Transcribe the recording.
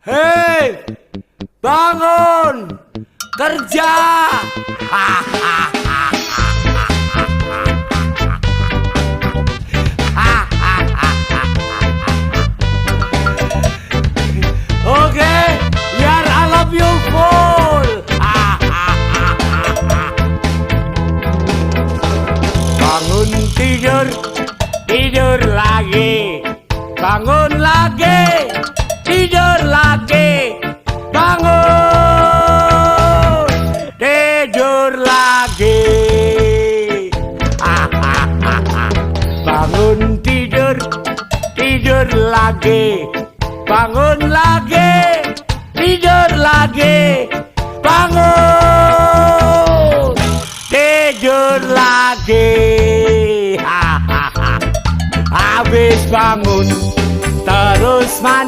Hei, bangun, kerja. Oke, biar I love you full. Bangun tidur, tidur lagi. Bangun lagi, tidur lagi. Bangun, tidur lagi. Bangun tidur, tidur lagi. Bangun lagi, tidur lagi. Bangun, tidur lagi. Habis bangun terus mandi.